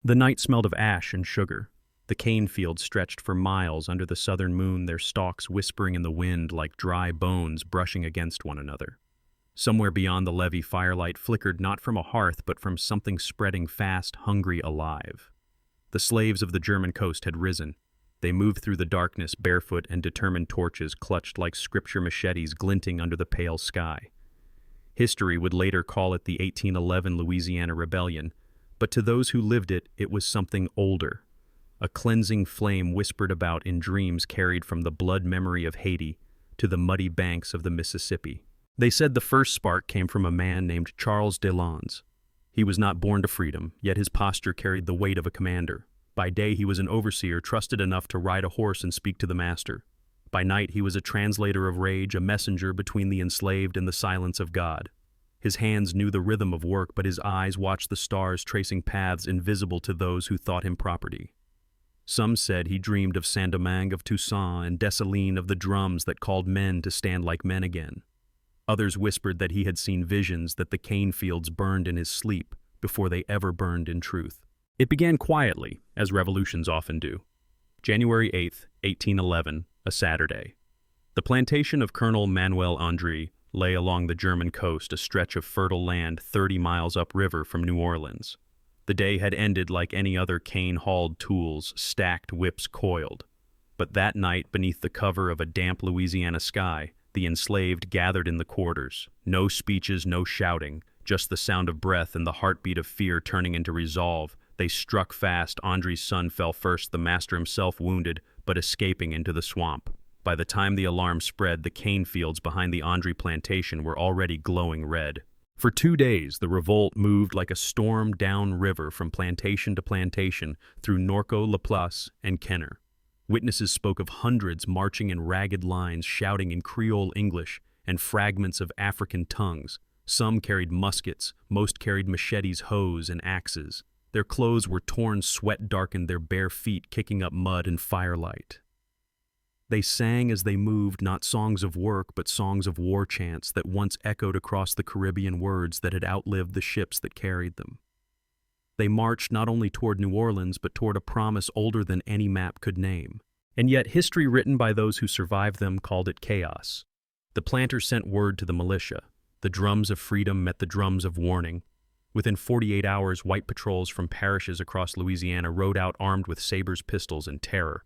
The night smelled of ash and sugar. The cane fields stretched for miles under the southern moon, their stalks whispering in the wind like dry bones brushing against one another. Somewhere beyond the levee, firelight flickered not from a hearth but from something spreading fast, hungry, alive. The slaves of the German coast had risen. They moved through the darkness barefoot and determined, torches clutched like scripture machetes glinting under the pale sky. History would later call it the 1811 Louisiana Rebellion, but to those who lived it, it was something older. A cleansing flame whispered about in dreams carried from the blood memory of Haiti to the muddy banks of the Mississippi. They said the first spark came from a man named Charles Deslondes. He was not born to freedom, yet his posture carried the weight of a commander. By day he was an overseer trusted enough to ride a horse and speak to the master. By night he was a translator of rage, a messenger between the enslaved and the silence of God. His hands knew the rhythm of work, but his eyes watched the stars tracing paths invisible to those who thought him property. Some said he dreamed of Saint-Domingue, of Toussaint, and Dessalines, of the drums that called men to stand like men again. Others whispered that he had seen visions, that the cane fields burned in his sleep before they ever burned in truth. It began quietly, as revolutions often do. January 8th, 1811, a Saturday. The plantation of Colonel Manuel André lay along the German coast, a stretch of fertile land 30 miles upriver from New Orleans. The day had ended like any other cane-hauled tools, stacked whips coiled. But that night, beneath the cover of a damp Louisiana sky, the enslaved gathered in the quarters. No speeches, no shouting, just the sound of breath and the heartbeat of fear turning into resolve. They struck fast. Andre's son fell first, the master himself wounded, but escaping into the swamp. By the time the alarm spread, the cane fields behind the André plantation were already glowing red. For 2 days, the revolt moved like a storm downriver from plantation to plantation through Norco, Laplace, and Kenner. Witnesses spoke of hundreds marching in ragged lines, shouting in Creole English and fragments of African tongues. Some carried muskets, most carried machetes, hoes, and axes. Their clothes were torn, sweat darkened their bare feet, kicking up mud and firelight. They sang as they moved, not songs of work, but songs of war chants that once echoed across the Caribbean, words that had outlived the ships that carried them. They marched not only toward New Orleans, but toward a promise older than any map could name. And yet history written by those who survived them called it chaos. The planters sent word to the militia. The drums of freedom met the drums of warning. Within 48 hours, white patrols from parishes across Louisiana rode out armed with sabers, pistols, and terror.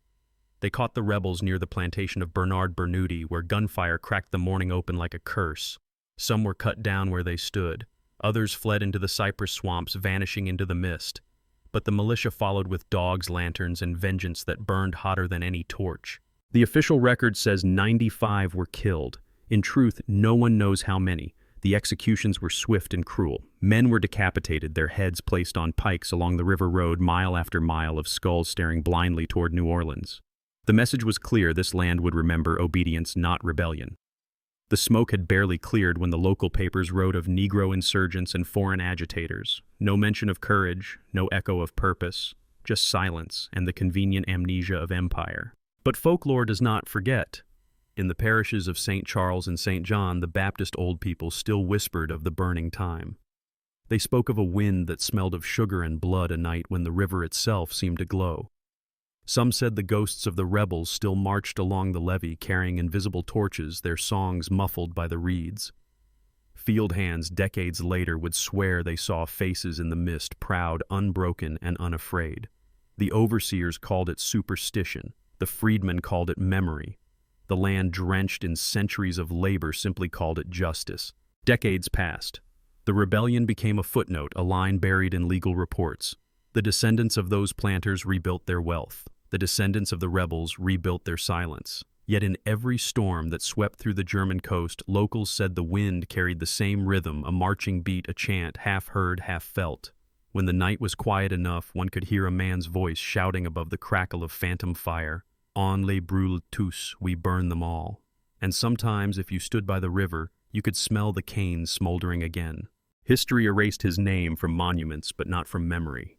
They caught the rebels near the plantation of Bernard Bernoulli, where gunfire cracked the morning open like a curse. Some were cut down where they stood. Others fled into the cypress swamps, vanishing into the mist. But the militia followed with dogs, lanterns, and vengeance that burned hotter than any torch. The official record says 95 were killed. In truth, no one knows how many. The executions were swift and cruel. Men were decapitated, their heads placed on pikes along the river road, mile after mile of skulls staring blindly toward New Orleans. The message was clear: this land would remember obedience, not rebellion. The smoke had barely cleared when the local papers wrote of Negro insurgents and foreign agitators. No mention of courage, no echo of purpose, just silence and the convenient amnesia of empire. But folklore does not forget. In the parishes of St. Charles and St. John, the Baptist old people still whispered of the burning time. They spoke of a wind that smelled of sugar and blood, a night when the river itself seemed to glow. Some said the ghosts of the rebels still marched along the levee, carrying invisible torches, their songs muffled by the reeds. Field hands decades later would swear they saw faces in the mist, proud, unbroken, and unafraid. The overseers called it superstition. The freedmen called it memory. The land drenched in centuries of labor simply called it justice. Decades passed. The rebellion became a footnote, a line buried in legal reports. The descendants of those planters rebuilt their wealth. The descendants of the rebels rebuilt their silence. Yet in every storm that swept through the German coast, locals said the wind carried the same rhythm, a marching beat, a chant, half heard, half felt. When the night was quiet enough, one could hear a man's voice shouting above the crackle of phantom fire, "On les brûle tous, we burn them all." And sometimes, if you stood by the river, you could smell the canes smoldering again. History erased his name from monuments, but not from memory.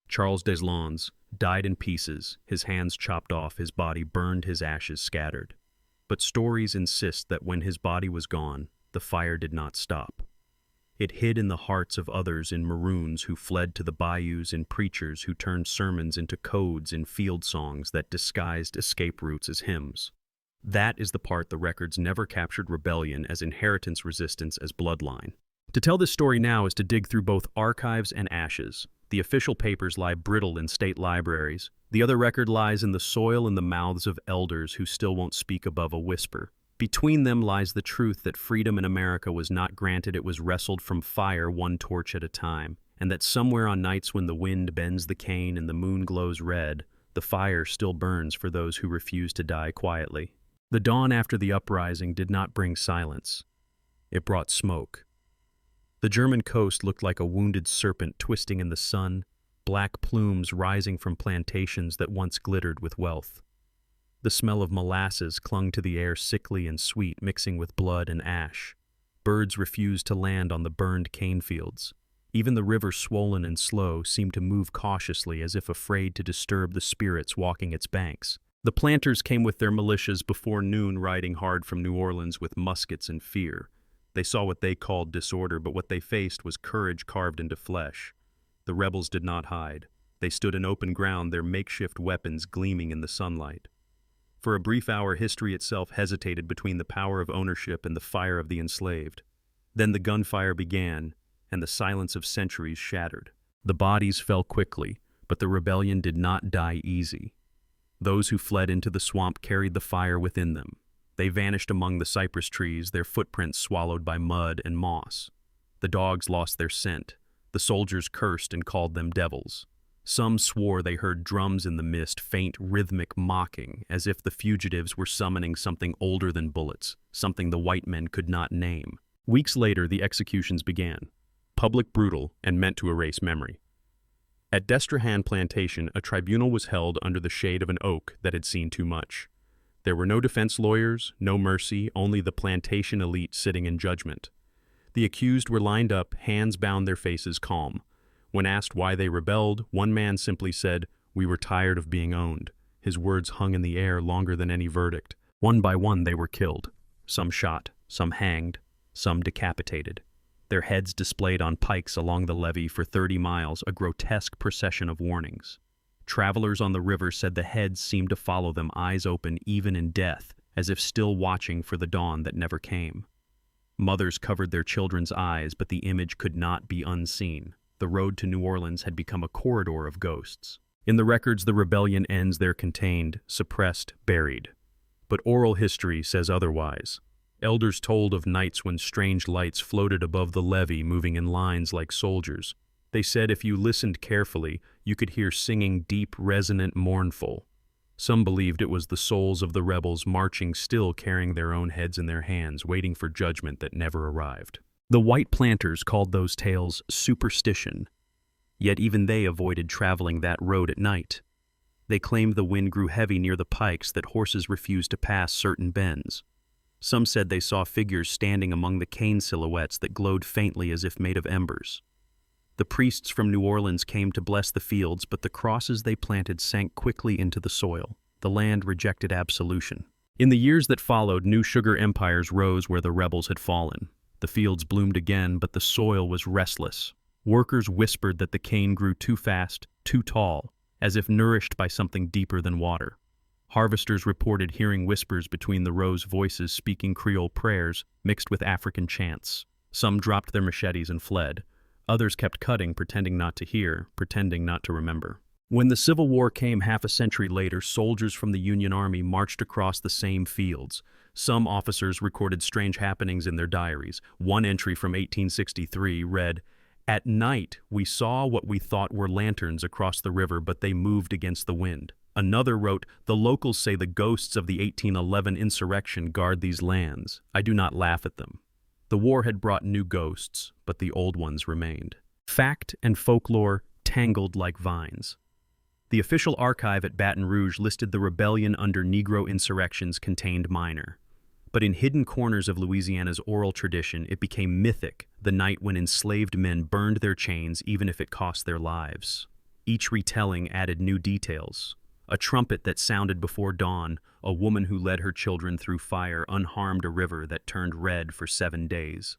Charles Deslondes died in pieces, his hands chopped off, his body burned, his ashes scattered. But stories insist that when his body was gone, the fire did not stop. It hid in the hearts of others in maroons who fled to the bayous, in preachers who turned sermons into codes, in field songs that disguised escape routes as hymns. That is the part the records never captured rebellion as inheritance resistance as bloodline. To tell this story now is to dig through both archives and ashes. The official papers lie brittle in state libraries. The other record lies in the soil in the mouths of elders who still won't speak above a whisper. Between them lies the truth that freedom in America was not granted, it was wrestled from fire one torch at a time, and that somewhere on nights when the wind bends the cane and the moon glows red, the fire still burns for those who refuse to die quietly. The dawn after the uprising did not bring silence. It brought smoke. The German coast looked like a wounded serpent twisting in the sun, black plumes rising from plantations that once glittered with wealth. The smell of molasses clung to the air, sickly and sweet, mixing with blood and ash. Birds refused to land on the burned cane fields. Even the river, swollen and slow, seemed to move cautiously as if afraid to disturb the spirits walking its banks. The planters came with their militias before noon, riding hard from New Orleans with muskets and fear. They saw what they called disorder, but what they faced was courage carved into flesh. The rebels did not hide. They stood in open ground, their makeshift weapons gleaming in the sunlight. For a brief hour, history itself hesitated between the power of ownership and the fire of the enslaved. Then the gunfire began, and the silence of centuries shattered. The bodies fell quickly, but the rebellion did not die easy. Those who fled into the swamp carried the fire within them. They vanished among the cypress trees, their footprints swallowed by mud and moss. The dogs lost their scent. The soldiers cursed and called them devils. Some swore they heard drums in the mist, faint, rhythmic mocking, as if the fugitives were summoning something older than bullets, something the white men could not name. Weeks later, the executions began. Public, brutal, and meant to erase memory. At Deslondes plantation, a tribunal was held under the shade of an oak that had seen too much. There were no defense lawyers, no mercy, only the plantation elite sitting in judgment. The accused were lined up, hands bound, their faces calm. When asked why they rebelled, one man simply said, "We were tired of being owned." His words hung in the air longer than any verdict. One by one they were killed. Some shot, some hanged, some decapitated. Their heads displayed on pikes along the levee for 30 miles, a grotesque procession of warnings. Travelers on the river said the heads seemed to follow them, eyes open even in death, as if still watching for the dawn that never came. Mothers covered their children's eyes, but the image could not be unseen. The road to New Orleans had become a corridor of ghosts. In the records, the rebellion ends there contained, suppressed, buried. But oral history says otherwise. Elders told of nights when strange lights floated above the levee, moving in lines like soldiers. They said if you listened carefully, you could hear singing deep, resonant, mournful. Some believed it was the souls of the rebels marching still, carrying their own heads in their hands, waiting for judgment that never arrived. The white planters called those tales superstition, yet even they avoided traveling that road at night. They claimed the wind grew heavy near the pikes, that horses refused to pass certain bends. Some said they saw figures standing among the cane silhouettes that glowed faintly as if made of embers. The priests from New Orleans came to bless the fields, but the crosses they planted sank quickly into the soil. The land rejected absolution. In the years that followed, new sugar empires rose where the rebels had fallen. The fields bloomed again, but the soil was restless. Workers whispered that the cane grew too fast, too tall, as if nourished by something deeper than water. Harvesters reported hearing whispers between the rows, voices speaking Creole prayers mixed with African chants. Some dropped their machetes and fled. Others kept cutting, pretending not to hear, pretending not to remember. When the Civil War came half a century later, soldiers from the Union Army marched across the same fields. Some officers recorded strange happenings in their diaries. One entry from 1863 read, "At night, we saw what we thought were lanterns across the river, but they moved against the wind." Another wrote, "The locals say the ghosts of the 1811 insurrection guard these lands. I do not laugh at them." The war had brought new ghosts, but the old ones remained. Fact and folklore tangled like vines. The official archive at Baton Rouge listed the rebellion under Negro insurrections contained minor. But in hidden corners of Louisiana's oral tradition, it became mythic, the night when enslaved men burned their chains even if it cost their lives. Each retelling added new details. A trumpet that sounded before dawn, a woman who led her children through fire unharmed, a river that turned red for 7 days.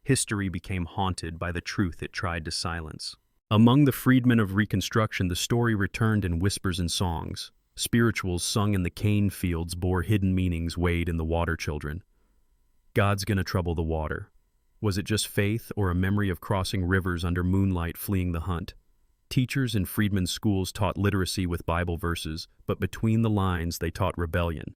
History became haunted by the truth it tried to silence. Among the freedmen of Reconstruction, the story returned in whispers and songs. Spirituals sung in the cane fields bore hidden meanings weighed in the water children. God's gonna trouble the water. Was it just faith or a memory of crossing rivers under moonlight fleeing the hunt? Teachers in freedmen's schools taught literacy with Bible verses, but between the lines they taught rebellion.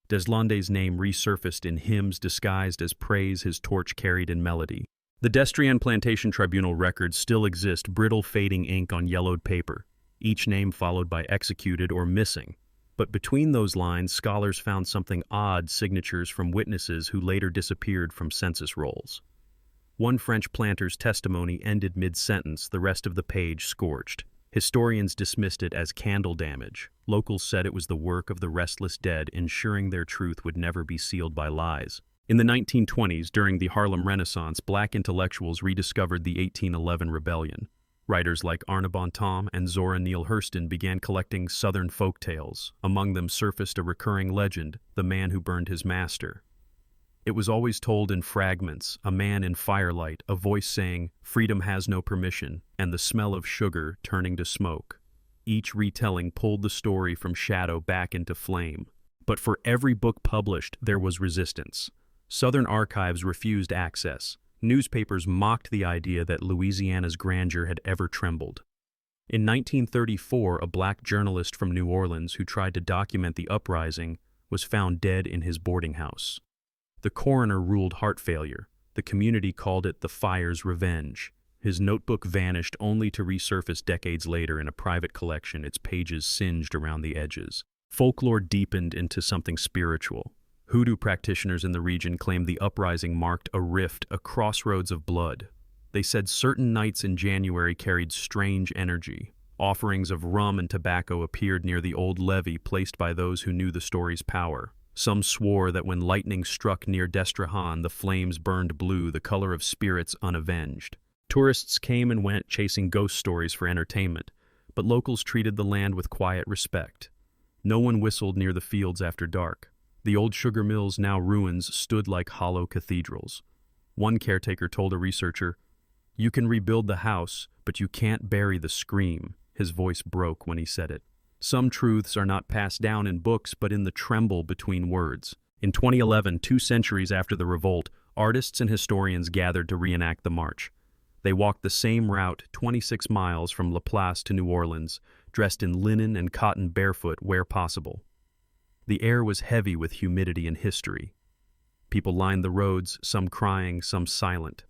Deslondes' name resurfaced in hymns disguised as praise his torch carried in melody. The Deslondes Plantation Tribunal records still exist, brittle fading ink on yellowed paper, each name followed by executed or missing. But between those lines, scholars found something odd: signatures from witnesses who later disappeared from census rolls. One French planter's testimony ended mid-sentence, the rest of the page scorched. Historians dismissed it as candle damage. Locals said it was the work of the restless dead, ensuring their truth would never be sealed by lies. In the 1920s, during the Harlem Renaissance, black intellectuals rediscovered the 1811 rebellion. Writers like Arna Bontemps and Zora Neale Hurston began collecting Southern folk tales. Among them surfaced a recurring legend, the man who burned his master. It was always told in fragments: a man in firelight, a voice saying, "Freedom has no permission," and the smell of sugar turning to smoke. Each retelling pulled the story from shadow back into flame. But for every book published, there was resistance. Southern archives refused access. Newspapers mocked the idea that Louisiana's grandeur had ever trembled. In 1934, a black journalist from New Orleans who tried to document the uprising was found dead in his boarding house. The coroner ruled heart failure. The community called it the fire's revenge. His notebook vanished only to resurface decades later in a private collection, its pages singed around the edges. Folklore deepened into something spiritual. Hoodoo practitioners in the region claimed the uprising marked a rift, a crossroads of blood. They said certain nights in January carried strange energy. Offerings of rum and tobacco appeared near the old levee placed by those who knew the story's power. Some swore that when lightning struck near Destrahan, the flames burned blue, the color of spirits unavenged. Tourists came and went, chasing ghost stories for entertainment, but locals treated the land with quiet respect. No one whistled near the fields after dark. The old sugar mills, now ruins, stood like hollow cathedrals. One caretaker told a researcher, "You can rebuild the house, but you can't bury the scream." His voice broke when he said it. Some truths are not passed down in books, but in the tremble between words. In 2011, 2 centuries after the revolt, artists and historians gathered to reenact the march. They walked the same route, 26 miles from La Place to New Orleans, dressed in linen and cotton, barefoot where possible. The air was heavy with humidity and history. People lined the roads, some crying, some silent.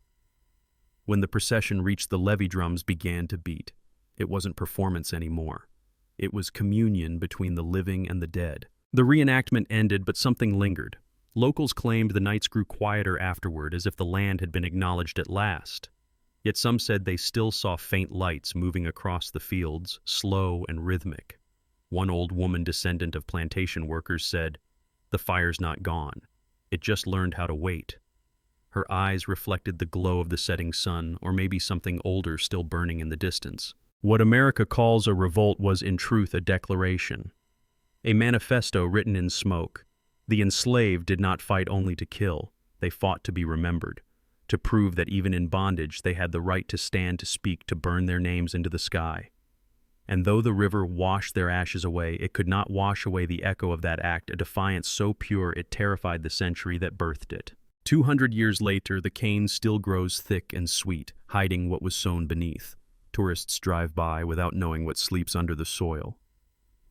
When the procession reached the levee, drums began to beat. It wasn't performance anymore. It was communion between the living and the dead. The reenactment ended, but something lingered. Locals claimed the nights grew quieter afterward, as if the land had been acknowledged at last. Yet some said they still saw faint lights moving across the fields, slow and rhythmic. One old woman, descendant of plantation workers, said, "The fire's not gone. It just learned how to wait." Her eyes reflected the glow of the setting sun, or maybe something older still burning in the distance. What America calls a revolt was in truth a declaration, a manifesto written in smoke. The enslaved did not fight only to kill, they fought to be remembered, to prove that even in bondage they had the right to stand, to speak, to burn their names into the sky. And though the river washed their ashes away, it could not wash away the echo of that act, a defiance so pure it terrified the century that birthed it. 200 years later, the cane still grows thick and sweet, hiding what was sown beneath. Tourists drive by without knowing what sleeps under the soil.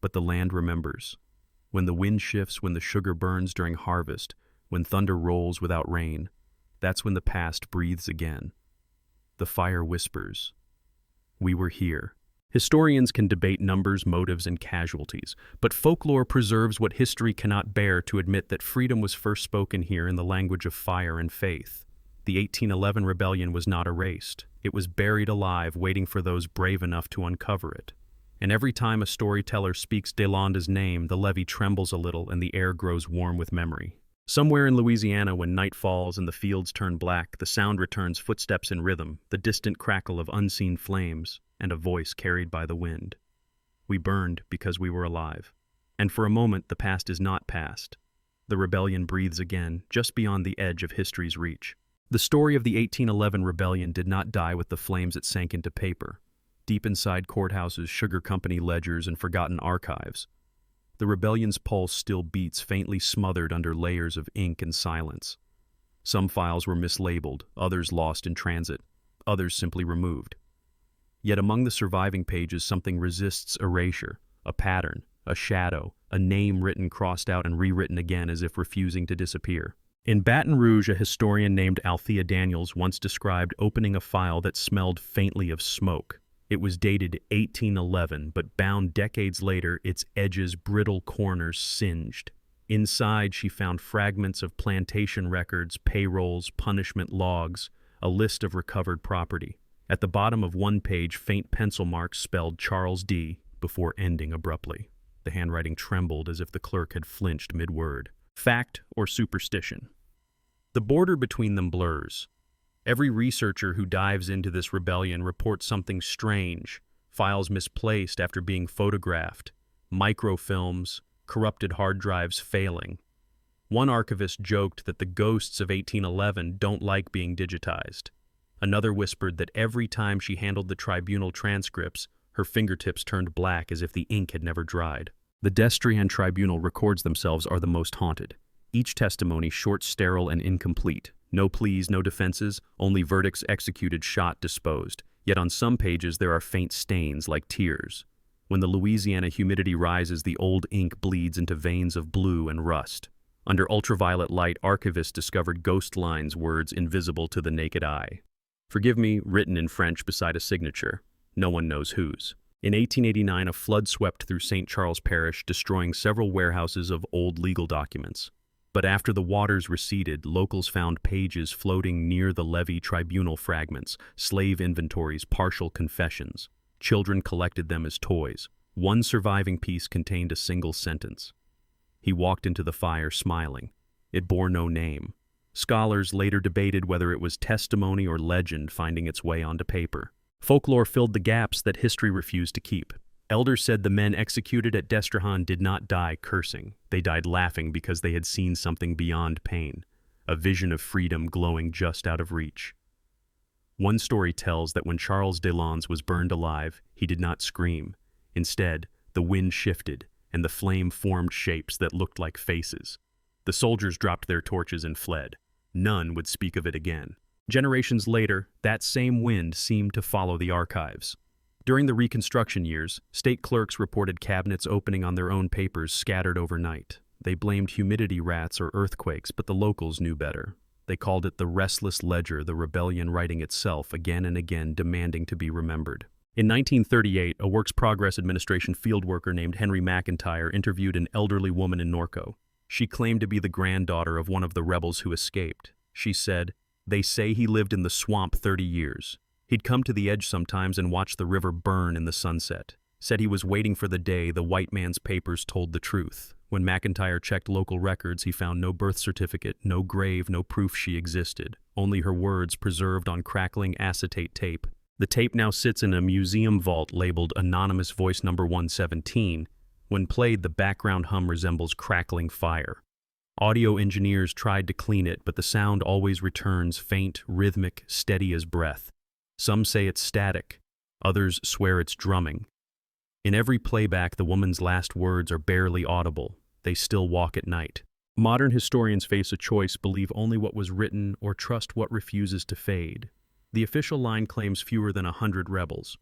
But the land remembers. When the wind shifts, when the sugar burns during harvest, when thunder rolls without rain, that's when the past breathes again. The fire whispers, "We were here." Historians can debate numbers, motives, and casualties, but folklore preserves what history cannot bear to admit: that freedom was first spoken here in the language of fire and faith. The 1811 rebellion was not erased. It was buried alive, waiting for those brave enough to uncover it. And every time a storyteller speaks Deslondes' name, the levee trembles a little and the air grows warm with memory. Somewhere in Louisiana, when night falls and the fields turn black, the sound returns: footsteps in rhythm, the distant crackle of unseen flames, and a voice carried by the wind. We burned because we were alive. And for a moment, the past is not past. The rebellion breathes again, just beyond the edge of history's reach. The story of the 1811 rebellion did not die with the flames it sank into paper, deep inside courthouses, sugar company ledgers, and forgotten archives. The rebellion's pulse still beats, faintly smothered under layers of ink and silence. Some files were mislabeled, others lost in transit, others simply removed. Yet among the surviving pages something resists erasure, a pattern, a shadow, a name written, crossed out, and rewritten again as if refusing to disappear. In Baton Rouge, a historian named Althea Daniels once described opening a file that smelled faintly of smoke. It was dated 1811, but bound decades later, its edges, brittle corners singed. Inside, she found fragments of plantation records, payrolls, punishment logs, a list of recovered property. At the bottom of one page, faint pencil marks spelled Charles D. before ending abruptly. The handwriting trembled as if the clerk had flinched mid-word. Fact or superstition? The border between them blurs. Every researcher who dives into this rebellion reports something strange: files misplaced after being photographed, microfilms, corrupted hard drives failing. One archivist joked that the ghosts of 1811 don't like being digitized. Another whispered that every time she handled the tribunal transcripts, her fingertips turned black as if the ink had never dried. The Deslondes tribunal records themselves are the most haunted. Each testimony short, sterile, and incomplete. No pleas, no defenses, only verdicts executed, shot, disposed. Yet on some pages there are faint stains like tears. When the Louisiana humidity rises, the old ink bleeds into veins of blue and rust. Under ultraviolet light, archivists discovered ghost lines, words invisible to the naked eye. Forgive me, written in French beside a signature. No one knows whose. In 1889, a flood swept through St. Charles Parish, destroying several warehouses of old legal documents. But after the waters receded, locals found pages floating near the levee, tribunal fragments, slave inventories, partial confessions. Children collected them as toys. One surviving piece contained a single sentence. He walked into the fire smiling. It bore no name. Scholars later debated whether it was testimony or legend finding its way onto paper. Folklore filled the gaps that history refused to keep. Elders said the men executed at Deslondes did not die cursing. They died laughing because they had seen something beyond pain, a vision of freedom glowing just out of reach. One story tells that when Charles Deslondes was burned alive, he did not scream. Instead, the wind shifted, and the flame formed shapes that looked like faces. The soldiers dropped their torches and fled. None would speak of it again. Generations later, that same wind seemed to follow the archives. During the Reconstruction years, state clerks reported cabinets opening on their own papers scattered overnight. They blamed humidity rats or earthquakes, but the locals knew better. They called it the restless ledger, the rebellion writing itself again and again, demanding to be remembered. In 1938, a Works Progress Administration field worker named Henry McIntyre interviewed an elderly woman in Norco. She claimed to be the granddaughter of one of the rebels who escaped. She said, "They say he lived in the swamp 30 years. He'd come to the edge sometimes and watch the river burn in the sunset. Said he was waiting for the day the white man's papers told the truth. When McIntyre checked local records, he found no birth certificate, no grave, no proof she existed. Only her words preserved on crackling acetate tape. The tape now sits in a museum vault labeled Anonymous Voice Number 117. When played, the background hum resembles crackling fire. Audio engineers tried to clean it, but the sound always returns faint, rhythmic, steady as breath. Some say it's static. Others swear it's drumming. In every playback, the woman's last words are barely audible. They still walk at night. Modern historians face a choice: believe only what was written or trust what refuses to fade. The official line claims fewer than 100 rebels.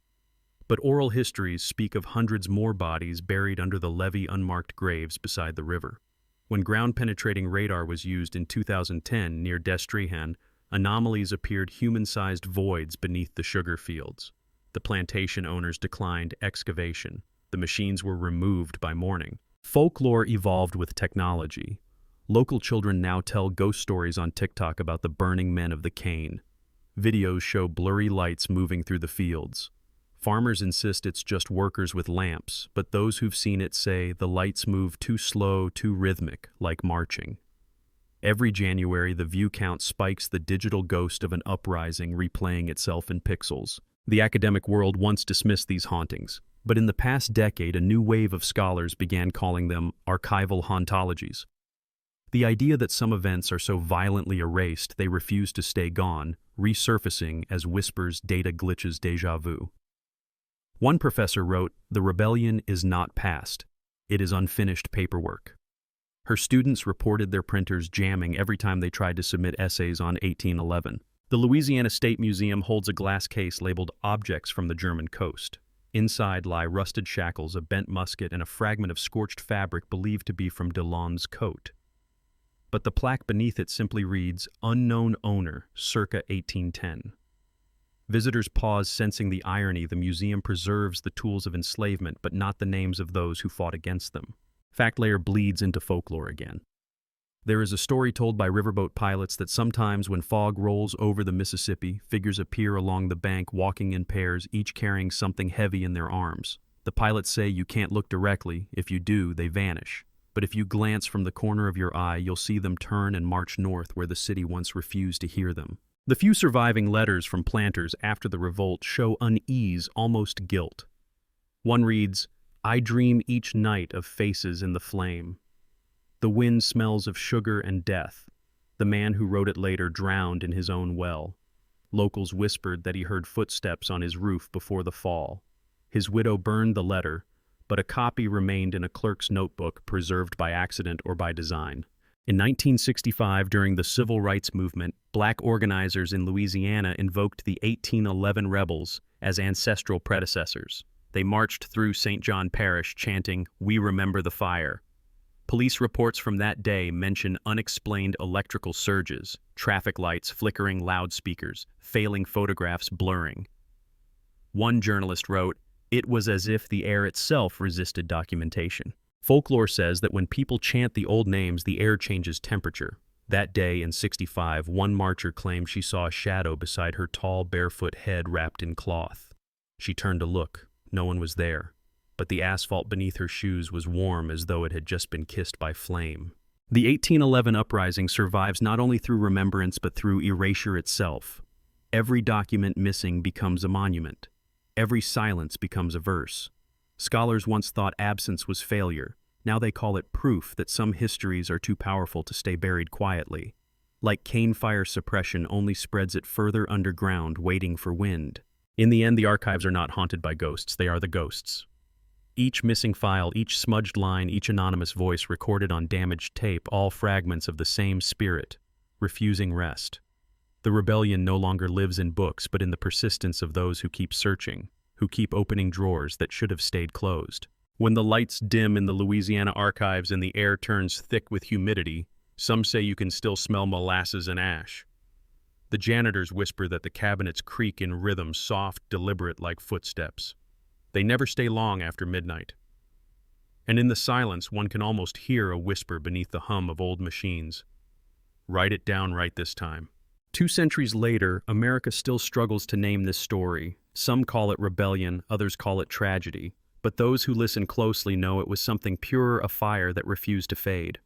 But oral histories speak of hundreds more bodies buried under the levee, unmarked graves beside the river. When ground-penetrating radar was used in 2010 near Deslondes, anomalies appeared, human-sized voids beneath the sugar fields. The plantation owners declined excavation. The machines were removed by morning. Folklore evolved with technology. Local children now tell ghost stories on TikTok about the burning men of the cane. Videos show blurry lights moving through the fields. Farmers insist it's just workers with lamps, but those who've seen it say the lights move too slow, too rhythmic, like marching. Every January, the view count spikes, the digital ghost of an uprising replaying itself in pixels. The academic world once dismissed these hauntings, but in the past decade, a new wave of scholars began calling them archival hauntologies. The idea that some events are so violently erased they refuse to stay gone, resurfacing as whispers, data glitches, déjà vu. One professor wrote, "The rebellion is not past. It is unfinished paperwork." Her students reported their printers jamming every time they tried to submit essays on 1811. The Louisiana State Museum holds a glass case labeled "Objects from the German Coast." Inside lie rusted shackles, a bent musket, and a fragment of scorched fabric believed to be from Deslondes' coat. But the plaque beneath it simply reads, "Unknown owner, circa 1810. Visitors pause, sensing the irony. The museum preserves the tools of enslavement, but not the names of those who fought against them. Fact layer bleeds into folklore again. There is a story told by riverboat pilots that sometimes when fog rolls over the Mississippi, figures appear along the bank walking in pairs, each carrying something heavy in their arms. The pilots say you can't look directly. If you do, they vanish. But if you glance from the corner of your eye, you'll see them turn and march north where the city once refused to hear them. The few surviving letters from planters after the revolt show unease, almost guilt. One reads, "I dream each night of faces in the flame. The wind smells of sugar and death. The man who wrote it later drowned in his own well. Locals whispered that he heard footsteps on his roof before the fall. His widow burned the letter, but a copy remained in a clerk's notebook, preserved by accident or by design." In 1965, during the Civil Rights Movement, black organizers in Louisiana invoked the 1811 rebels as ancestral predecessors. They marched through St. John Parish chanting, "We remember the fire." Police reports from that day mention unexplained electrical surges, traffic lights flickering, loudspeakers, failing photographs blurring. One journalist wrote, "It was as if the air itself resisted documentation." Folklore says that when people chant the old names, the air changes temperature. That day in 65, one marcher claimed she saw a shadow beside her tall, barefoot head wrapped in cloth. She turned to look. No one was there, but the asphalt beneath her shoes was warm as though it had just been kissed by flame. The 1811 uprising survives not only through remembrance but through erasure itself. Every document missing becomes a monument. Every silence becomes a verse. Scholars once thought absence was failure. Now they call it proof that some histories are too powerful to stay buried quietly. Like cane fire suppression only spreads it further underground, waiting for wind. In the end, the archives are not haunted by ghosts, they are the ghosts. Each missing file, each smudged line, each anonymous voice recorded on damaged tape, all fragments of the same spirit, refusing rest. The rebellion no longer lives in books, but in the persistence of those who keep searching, who keep opening drawers that should have stayed closed. When the lights dim in the Louisiana archives and the air turns thick with humidity, some say you can still smell molasses and ash. The janitors whisper that the cabinets creak in rhythm, soft, deliberate, like footsteps. They never stay long after midnight. And in the silence, one can almost hear a whisper beneath the hum of old machines. "Write it down right this time." 2 centuries later, America still struggles to name this story. Some call it rebellion, others call it tragedy. But those who listen closely know it was something purer, a fire that refused to fade.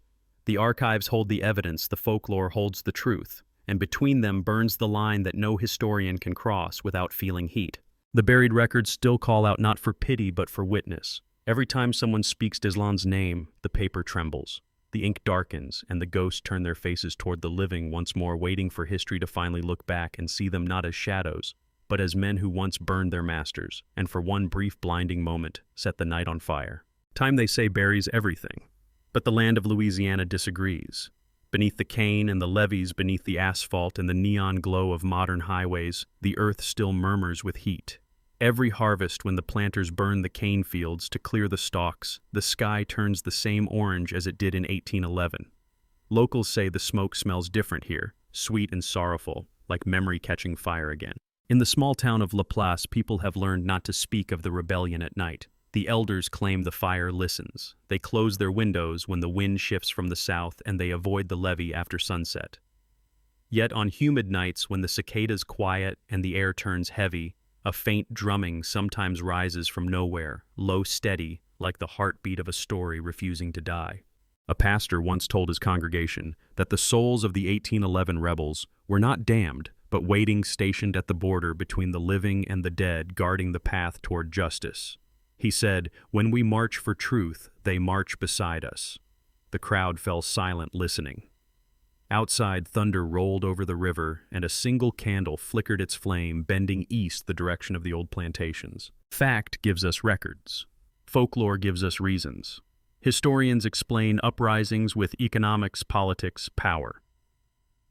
The archives hold the evidence, the folklore holds the truth, and between them burns the line that no historian can cross without feeling heat. The buried records still call out not for pity but for witness. Every time someone speaks Deslondes' name, the paper trembles. The ink darkens, and the ghosts turn their faces toward the living once more, waiting for history to finally look back and see them not as shadows, but as men who once burned their masters, and for one brief blinding moment, set the night on fire. Time, they say, buries everything. But the land of Louisiana disagrees. Beneath the cane and the levees, beneath the asphalt and the neon glow of modern highways, the earth still murmurs with heat. Every harvest, when the planters burn the cane fields to clear the stalks, the sky turns the same orange as it did in 1811. Locals say the smoke smells different here, sweet and sorrowful, like memory catching fire again. In the small town of Laplace, people have learned not to speak of the rebellion at night. The elders claim the fire listens. They close their windows when the wind shifts from the south, and they avoid the levee after sunset. Yet on humid nights, when the cicadas quiet and the air turns heavy, a faint drumming sometimes rises from nowhere, low, steady, like the heartbeat of a story refusing to die. A pastor once told his congregation that the souls of the 1811 rebels were not damned, but waiting, stationed at the border between the living and the dead, guarding the path toward justice. He said, "When we march for truth, they march beside us." The crowd fell silent, listening. Outside, thunder rolled over the river, and a single candle flickered its flame, bending east the direction of the old plantations. Fact gives us records. Folklore gives us reasons. Historians explain uprisings with economics, politics, power.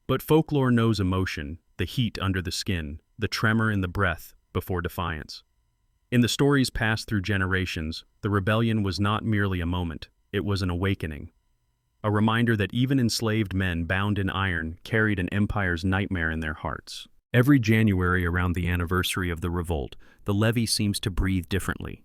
But folklore knows emotion, the heat under the skin, the tremor in the breath before defiance. In the stories passed through generations, the rebellion was not merely a moment, it was an awakening. A reminder that even enslaved men bound in iron carried an empire's nightmare in their hearts. Every January around the anniversary of the revolt, the levee seems to breathe differently.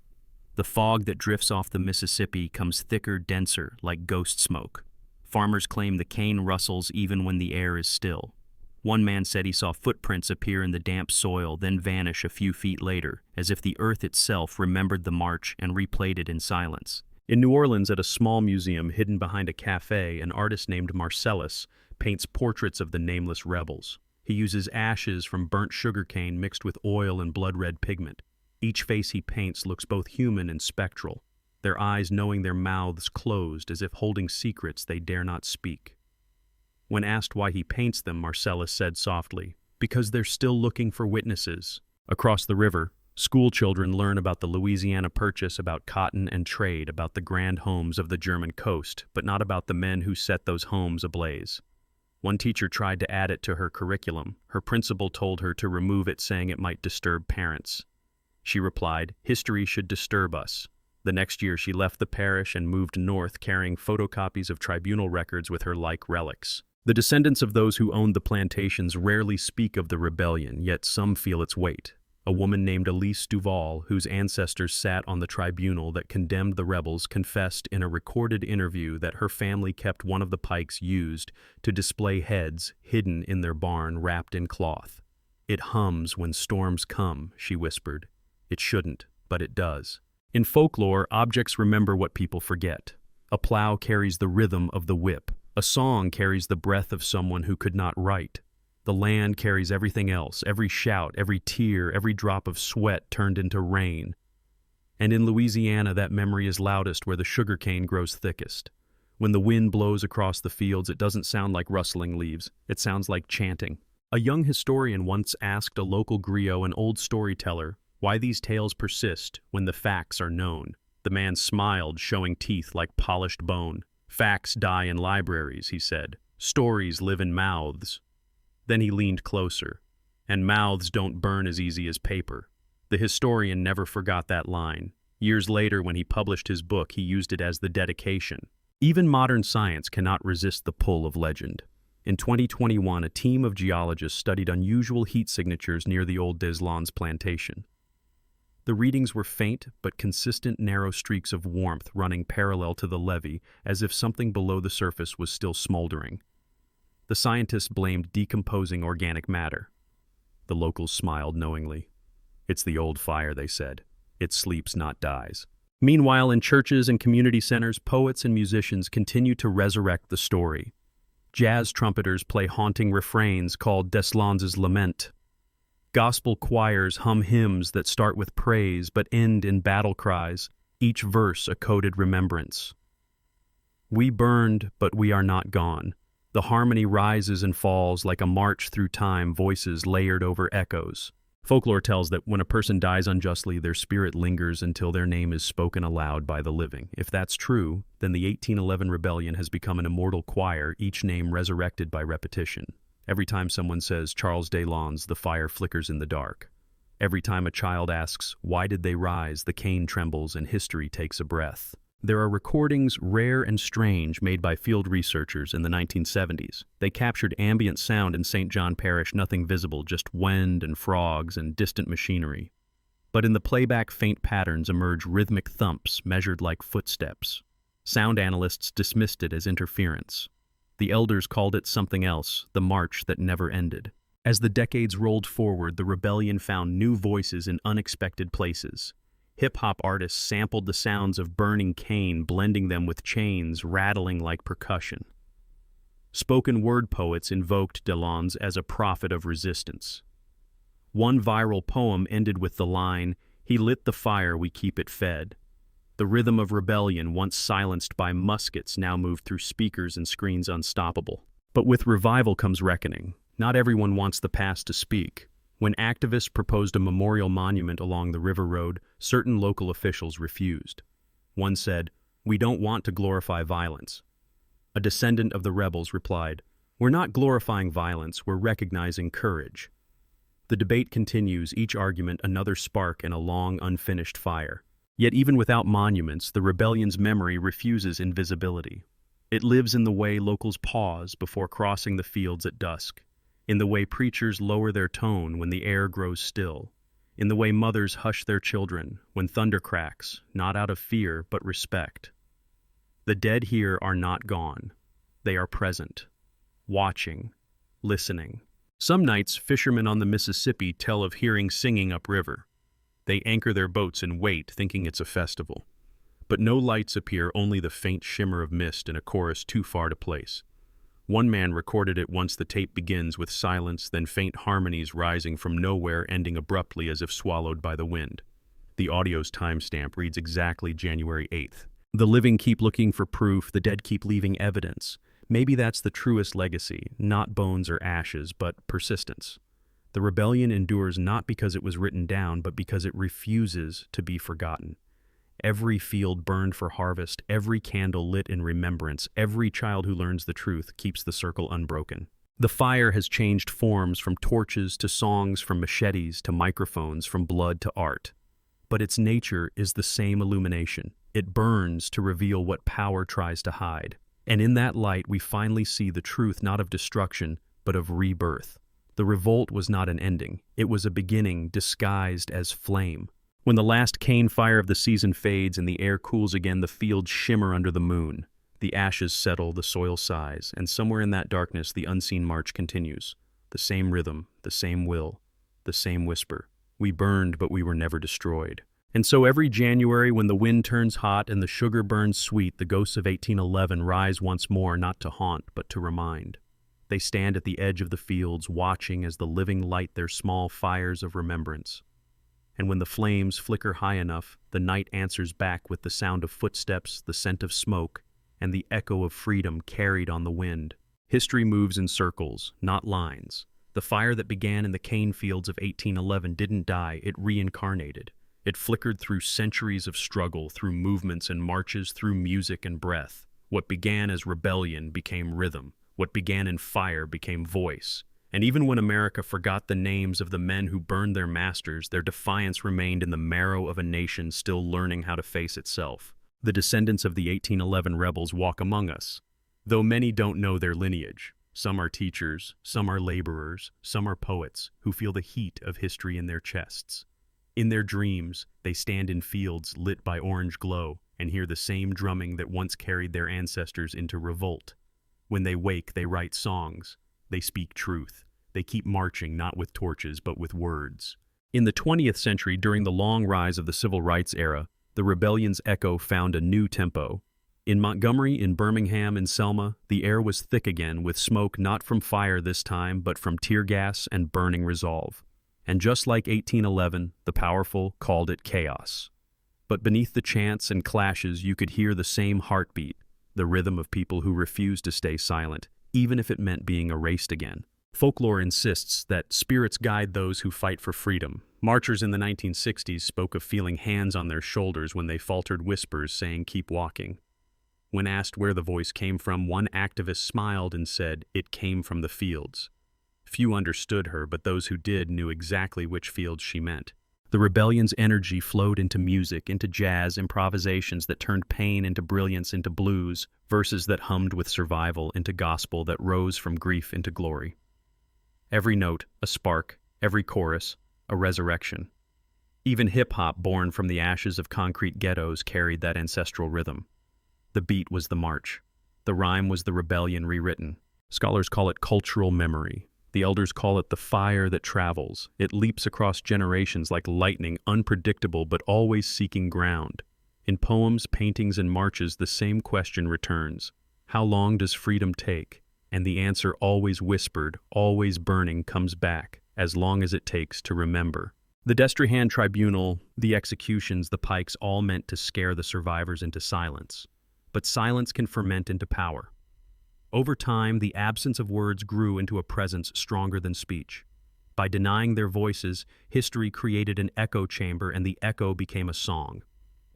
The fog that drifts off the Mississippi comes thicker, denser, like ghost smoke. Farmers claim the cane rustles even when the air is still. One man said he saw footprints appear in the damp soil, then vanish a few feet later, as if the earth itself remembered the march and replayed it in silence. In New Orleans, at a small museum hidden behind a cafe, an artist named Marcellus paints portraits of the nameless rebels. He uses ashes from burnt sugarcane mixed with oil and blood-red pigment. Each face he paints looks both human and spectral, their eyes knowing their mouths closed as if holding secrets they dare not speak. When asked why he paints them, Marcellus said softly, "Because they're still looking for witnesses." Across the river, school children learn about the Louisiana Purchase, about cotton and trade, about the grand homes of the German coast, but not about the men who set those homes ablaze. One teacher tried to add it to her curriculum. Her principal told her to remove it, saying it might disturb parents. She replied, "History should disturb us." The next year she left the parish and moved north, carrying photocopies of tribunal records with her like relics. The descendants of those who owned the plantations rarely speak of the rebellion, yet some feel its weight. A woman named Elise Duval, whose ancestors sat on the tribunal that condemned the rebels, confessed in a recorded interview that her family kept one of the pikes used to display heads hidden in their barn wrapped in cloth. "It hums when storms come," she whispered. "It shouldn't, but it does." In folklore, objects remember what people forget. A plow carries the rhythm of the whip. A song carries the breath of someone who could not write. The land carries everything else, every shout, every tear, every drop of sweat turned into rain. And in Louisiana, that memory is loudest where the sugarcane grows thickest. When the wind blows across the fields, it doesn't sound like rustling leaves. It sounds like chanting. A young historian once asked a local griot, an old storyteller, why these tales persist when the facts are known. The man smiled, showing teeth like polished bone. "Facts die in libraries," he said. "Stories live in mouths." Then he leaned closer. "And mouths don't burn as easy as paper." The historian never forgot that line. Years later, when he published his book, he used it as the dedication. Even modern science cannot resist the pull of legend. In 2021, a team of geologists studied unusual heat signatures near the old Deslondes plantation. The readings were faint but consistent, narrow streaks of warmth running parallel to the levee, as if something below the surface was still smoldering. The scientists blamed decomposing organic matter. The locals smiled knowingly. "It's the old fire," they said. "It sleeps, not dies." Meanwhile, in churches and community centers, poets and musicians continue to resurrect the story. Jazz trumpeters play haunting refrains called Deslondes' Lament. Gospel choirs hum hymns that start with praise but end in battle cries, each verse a coded remembrance. We burned, but we are not gone. The harmony rises and falls like a march through time, voices layered over echoes. Folklore tells that when a person dies unjustly, their spirit lingers until their name is spoken aloud by the living. If that's true, then the 1811 rebellion has become an immortal choir, each name resurrected by repetition. Every time someone says Charles Deslondes, the fire flickers in the dark. Every time a child asks, why did they rise, the cane trembles and history takes a breath. There are recordings, rare and strange, made by field researchers in the 1970s. They captured ambient sound in St. John Parish, nothing visible, just wind and frogs and distant machinery. But in the playback, faint patterns emerge, rhythmic thumps measured like footsteps. Sound analysts dismissed it as interference. The elders called it something else, the march that never ended. As the decades rolled forward, the rebellion found new voices in unexpected places. Hip-hop artists sampled the sounds of burning cane, blending them with chains rattling like percussion. Spoken word poets invoked Deslondes as a prophet of resistance. One viral poem ended with the line, "He lit the fire, we keep it fed." The rhythm of rebellion, once silenced by muskets, now moved through speakers and screens unstoppable. But with revival comes reckoning. Not everyone wants the past to speak. When activists proposed a memorial monument along the river road, certain local officials refused. One said, "We don't want to glorify violence." A descendant of the rebels replied, "We're not glorifying violence, we're recognizing courage." The debate continues, each argument another spark in a long, unfinished fire. Yet even without monuments, the rebellion's memory refuses invisibility. It lives in the way locals pause before crossing the fields at dusk, in the way preachers lower their tone when the air grows still, in the way mothers hush their children when thunder cracks, not out of fear but respect. The dead here are not gone. They are present, watching, listening. Some nights, fishermen on the Mississippi tell of hearing singing upriver. They anchor their boats and wait, thinking it's a festival. But no lights appear, only the faint shimmer of mist in a chorus too far to place. One man recorded it once. The tape begins with silence, then faint harmonies rising from nowhere, ending abruptly as if swallowed by the wind. The audio's timestamp reads exactly January 8th. The living keep looking for proof, the dead keep leaving evidence. Maybe that's the truest legacy, not bones or ashes, but persistence. The rebellion endures not because it was written down, but because it refuses to be forgotten. Every field burned for harvest, every candle lit in remembrance, every child who learns the truth keeps the circle unbroken. The fire has changed forms, from torches to songs, from machetes to microphones, from blood to art. But its nature is the same illumination. It burns to reveal what power tries to hide. And in that light we finally see the truth, not of destruction, but of rebirth. The revolt was not an ending. It was a beginning disguised as flame. When the last cane fire of the season fades and the air cools again, the fields shimmer under the moon. The ashes settle, the soil sighs, and somewhere in that darkness the unseen march continues. The same rhythm, the same will, the same whisper. We burned, but we were never destroyed. And so every January, when the wind turns hot and the sugar burns sweet, the ghosts of 1811 rise once more, not to haunt, but to remind. They stand at the edge of the fields, watching as the living light their small fires of remembrance. And when the flames flicker high enough, the night answers back with the sound of footsteps, the scent of smoke, and the echo of freedom carried on the wind. History moves in circles, not lines. The fire that began in the cane fields of 1811 didn't die, it reincarnated. It flickered through centuries of struggle, through movements and marches, through music and breath. What began as rebellion became rhythm. What began in fire became voice. And even when America forgot the names of the men who burned their masters, their defiance remained in the marrow of a nation still learning how to face itself. The descendants of the 1811 rebels walk among us, though many don't know their lineage. Some are teachers, some are laborers, some are poets who feel the heat of history in their chests. In their dreams, they stand in fields lit by orange glow and hear the same drumming that once carried their ancestors into revolt. When they wake, they write songs. They speak truth. They keep marching, not with torches, but with words. In the 20th century, during the long rise of the civil rights era, the rebellion's echo found a new tempo. In Montgomery, in Birmingham, in Selma, the air was thick again, with smoke not from fire this time, but from tear gas and burning resolve. And just like 1811, the powerful called it chaos. But beneath the chants and clashes, you could hear the same heartbeat, the rhythm of people who refused to stay silent, even if it meant being erased again. Folklore insists that spirits guide those who fight for freedom. Marchers in the 1960s spoke of feeling hands on their shoulders when they faltered whispers saying, "Keep walking." When asked where the voice came from, one activist smiled and said, "It came from the fields." Few understood her, but those who did knew exactly which fields she meant. The rebellion's energy flowed into music, into jazz, improvisations that turned pain into brilliance, into blues, verses that hummed with survival, into gospel that rose from grief into glory. Every note, a spark, every chorus, a resurrection. Even hip-hop, born from the ashes of concrete ghettos, carried that ancestral rhythm. The beat was the march. The rhyme was the rebellion rewritten. Scholars call it cultural memory. The elders call it the fire that travels. It leaps across generations like lightning, unpredictable but always seeking ground. In poems, paintings, and marches, the same question returns. How long does freedom take? And the answer, always whispered, always burning, comes back, as long as it takes to remember. The Destrehan Tribunal, the executions, the pikes, all meant to scare the survivors into silence. But silence can ferment into power. Over time, the absence of words grew into a presence stronger than speech. By denying their voices, history created an echo chamber, and the echo became a song.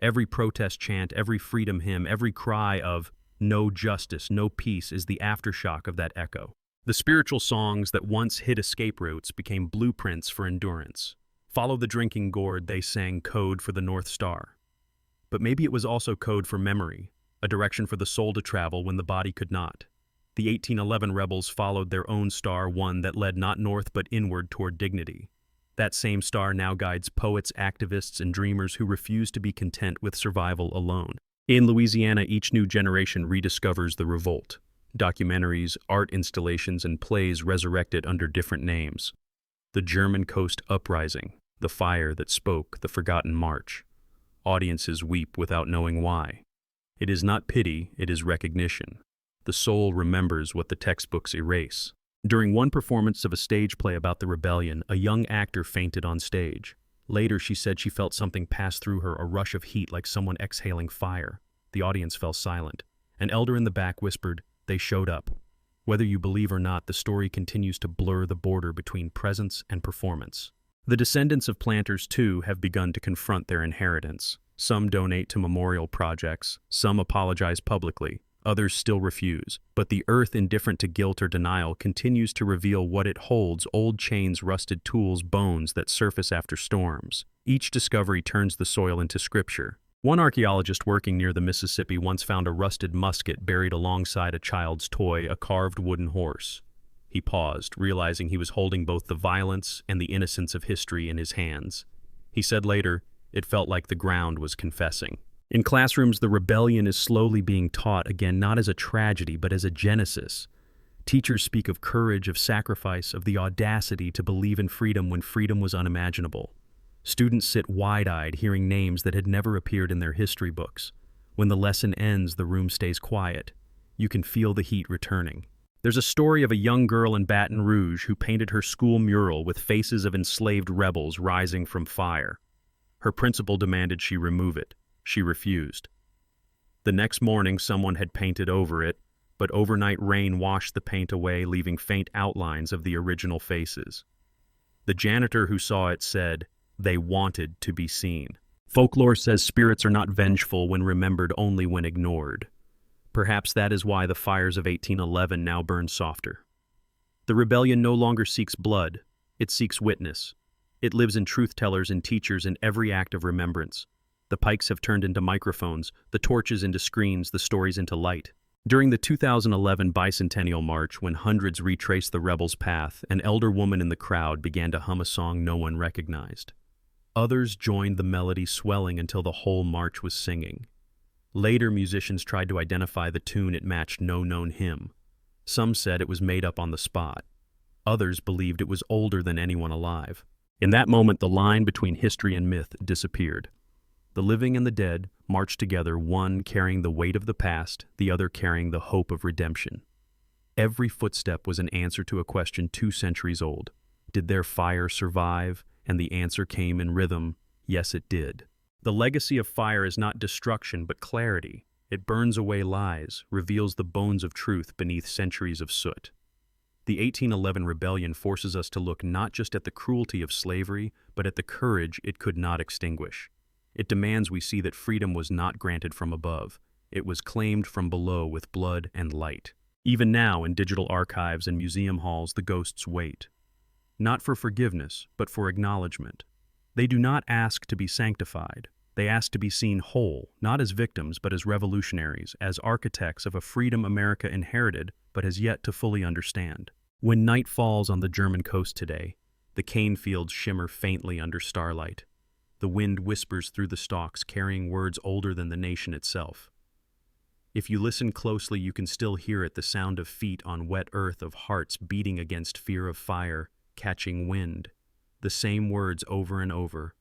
Every protest chant, every freedom hymn, every cry of "no justice, no peace" is the aftershock of that echo. The spiritual songs that once hid escape routes became blueprints for endurance. Follow the drinking gourd, they sang, code for the North Star. But maybe it was also code for memory, a direction for the soul to travel when the body could not. The 1811 rebels followed their own star, one that led not north but inward toward dignity. That same star now guides poets, activists, and dreamers who refuse to be content with survival alone. In Louisiana, each new generation rediscovers the Revolt. Documentaries, art installations, and plays resurrected under different names. The German Coast Uprising, the fire that spoke, the forgotten march. Audiences weep without knowing why. It is not pity, it is recognition. The soul remembers what the textbooks erase. During one performance of a stage play about the rebellion, a young actor fainted on stage. Later, she said she felt something pass through her, a rush of heat like someone exhaling fire. The audience fell silent. An elder in the back whispered, "They showed up." Whether you believe or not, the story continues to blur the border between presence and performance. The descendants of planters, too, have begun to confront their inheritance. Some donate to memorial projects, some apologize publicly, others still refuse. But the earth, indifferent to guilt or denial, continues to reveal what it holds: old chains, rusted tools, bones that surface after storms. Each discovery turns the soil into scripture. One archaeologist working near the Mississippi once found a rusted musket buried alongside a child's toy, a carved wooden horse. He paused, realizing he was holding both the violence and the innocence of history in his hands. He said later, "It felt like the ground was confessing." In classrooms, the rebellion is slowly being taught again, not as a tragedy, but as a genesis. Teachers speak of courage, of sacrifice, of the audacity to believe in freedom when freedom was unimaginable. Students sit wide-eyed, hearing names that had never appeared in their history books. When the lesson ends, the room stays quiet. You can feel the heat returning. There's a story of a young girl in Baton Rouge who painted her school mural with faces of enslaved rebels rising from fire. Her principal demanded she remove it. She refused. The next morning, someone had painted over it, but overnight rain washed the paint away, leaving faint outlines of the original faces. The janitor who saw it said, "They wanted to be seen." Folklore says spirits are not vengeful when remembered, only when ignored. Perhaps that is why the fires of 1811 now burn softer. The rebellion no longer seeks blood, it seeks witness. It lives in truth-tellers and teachers in every act of remembrance. The pikes have turned into microphones, the torches into screens, the stories into light. During the 2011 Bicentennial March, when hundreds retraced the rebels' path, an elder woman in the crowd began to hum a song no one recognized. Others joined the melody, swelling until the whole march was singing. Later, musicians tried to identify the tune. It matched no known hymn. Some said it was made up on the spot. Others believed it was older than anyone alive. In that moment, the line between history and myth disappeared. The living and the dead marched together, one carrying the weight of the past, the other carrying the hope of redemption. Every footstep was an answer to a question 2 centuries old. Did their fire survive? And the answer came in rhythm: yes, it did. The legacy of fire is not destruction, but clarity. It burns away lies, reveals the bones of truth beneath centuries of soot. The 1811 rebellion forces us to look not just at the cruelty of slavery, but at the courage it could not extinguish. It demands we see that freedom was not granted from above. It was claimed from below with blood and light. Even now, in digital archives and museum halls, the ghosts wait. Not for forgiveness, but for acknowledgement. They do not ask to be sanctified. They ask to be seen whole, not as victims, but as revolutionaries, as architects of a freedom America inherited, but has yet to fully understand. When night falls on the German coast today, the cane fields shimmer faintly under starlight. The wind whispers through the stalks, carrying words older than the nation itself. If you listen closely, you can still hear it, the sound of feet on wet earth, of hearts beating against fear of fire, catching wind. The same words over and over.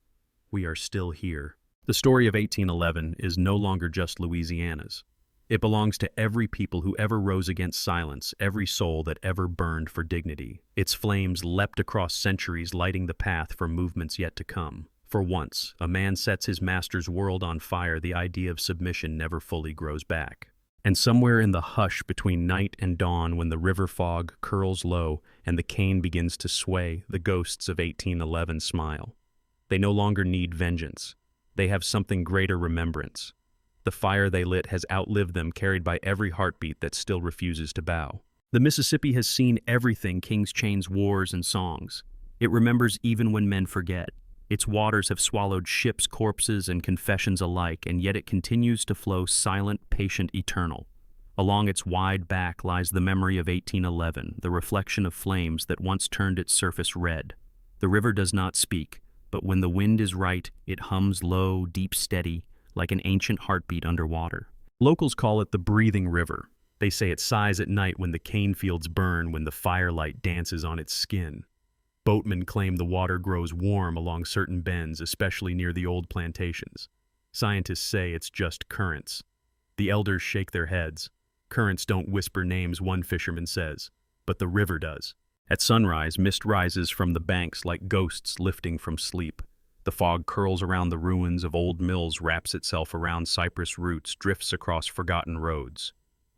We are still here. The story of 1811 is no longer just Louisiana's. It belongs to every people who ever rose against silence, every soul that ever burned for dignity. Its flames leapt across centuries, lighting the path for movements yet to come. For once, a man sets his master's world on fire, the idea of submission never fully grows back. And somewhere in the hush between night and dawn, when the river fog curls low and the cane begins to sway, the ghosts of 1811 smile. They no longer need vengeance. They have something greater: remembrance. The fire they lit has outlived them, carried by every heartbeat that still refuses to bow. The Mississippi has seen everything: kings, chains, wars, and songs. It remembers even when men forget. Its waters have swallowed ships, corpses, and confessions alike, and yet it continues to flow silent, patient, eternal. Along its wide back lies the memory of 1811, the reflection of flames that once turned its surface red. The river does not speak, but when the wind is right, it hums low, deep, steady, like an ancient heartbeat underwater. Locals call it the breathing river. They say it sighs at night when the cane fields burn, when the firelight dances on its skin. Boatmen claim the water grows warm along certain bends, especially near the old plantations. Scientists say it's just currents. The elders shake their heads. Currents don't whisper names, one fisherman says, but the river does. At sunrise, mist rises from the banks like ghosts lifting from sleep. The fog curls around the ruins of old mills, wraps itself around cypress roots, drifts across forgotten roads.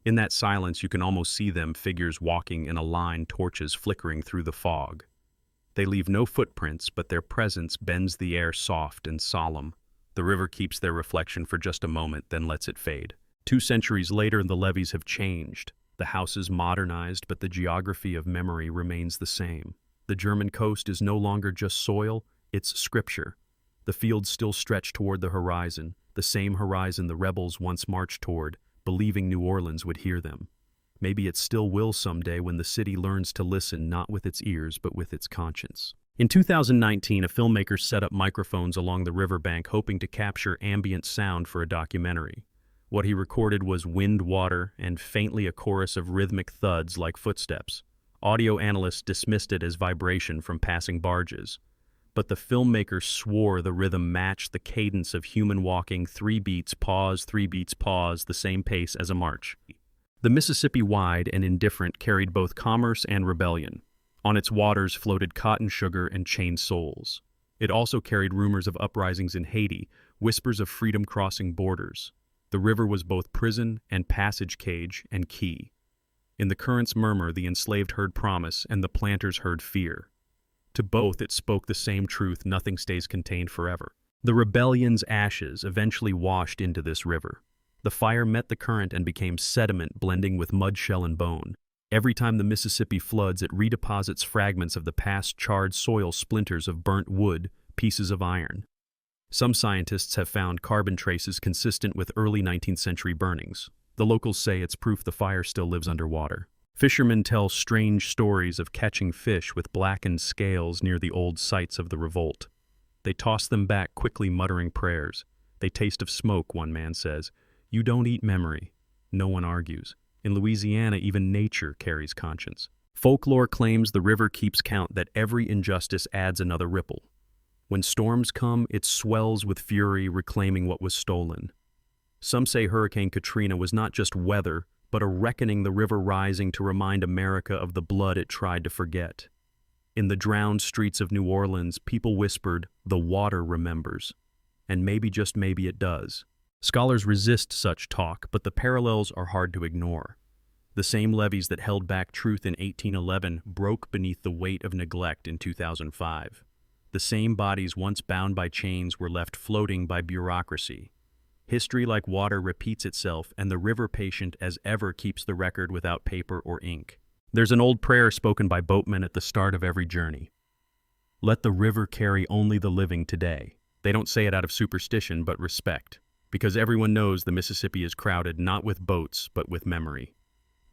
In that silence, you can almost see them, figures walking in a line, torches flickering through the fog. They leave no footprints, but their presence bends the air soft and solemn. The river keeps their reflection for just a moment, then lets it fade. 2 centuries later, the levees have changed. The houses modernized, but the geography of memory remains the same. The German coast is no longer just soil, it's scripture. The fields still stretch toward the horizon, the same horizon the rebels once marched toward, believing New Orleans would hear them. Maybe it still will someday, when the city learns to listen not with its ears but with its conscience. In 2019, a filmmaker set up microphones along the riverbank, hoping to capture ambient sound for a documentary. What he recorded was wind, water, and faintly a chorus of rhythmic thuds like footsteps. Audio analysts dismissed it as vibration from passing barges. But the filmmaker swore the rhythm matched the cadence of human walking: 3 beats, pause, 3 beats, pause, the same pace as a march. The Mississippi, wide and indifferent, carried both commerce and rebellion. On its waters floated cotton, sugar, and chained souls. It also carried rumors of uprisings in Haiti, whispers of freedom crossing borders. The river was both prison and passage cage and key. In the current's murmur, the enslaved heard promise, and the planters heard fear. To both it spoke the same truth: nothing stays contained forever. The rebellion's ashes eventually washed into this river. The fire met the current and became sediment, blending with mud, shell, and bone. Every time the Mississippi floods, it redeposits fragments of the past: charred soil, splinters of burnt wood, pieces of iron. Some scientists have found carbon traces consistent with early 19th century burnings. The locals say it's proof the fire still lives underwater. Fishermen tell strange stories of catching fish with blackened scales near the old sites of the Revolt. They toss them back, quickly muttering prayers. They taste of smoke, one man says. You don't eat memory. No one argues. In Louisiana, even nature carries conscience. Folklore claims the river keeps count, that every injustice adds another ripple. When storms come, it swells with fury, reclaiming what was stolen. Some say Hurricane Katrina was not just weather, but a reckoning, the river rising to remind America of the blood it tried to forget. In the drowned streets of New Orleans, people whispered, "The water remembers." And maybe, just maybe, it does. Scholars resist such talk, but the parallels are hard to ignore. The same levees that held back truth in 1811 broke beneath the weight of neglect in 2005. The same bodies once bound by chains were left floating by bureaucracy. History, like water, repeats itself, and the river, patient as ever, keeps the record without paper or ink. There's an old prayer spoken by boatmen at the start of every journey. Let the river carry only the living today. They don't say it out of superstition, but respect, because everyone knows the Mississippi is crowded not with boats, but with memory.